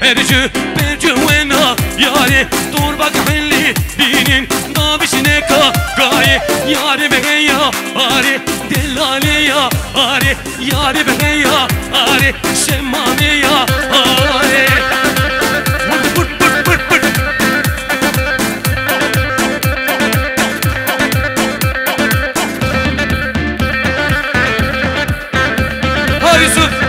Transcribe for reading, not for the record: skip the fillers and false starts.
Perciu buena yare torba kahli dinin da bishne ka gaye yare beya are delale ya are yare beya are shemane ya are put Yusuf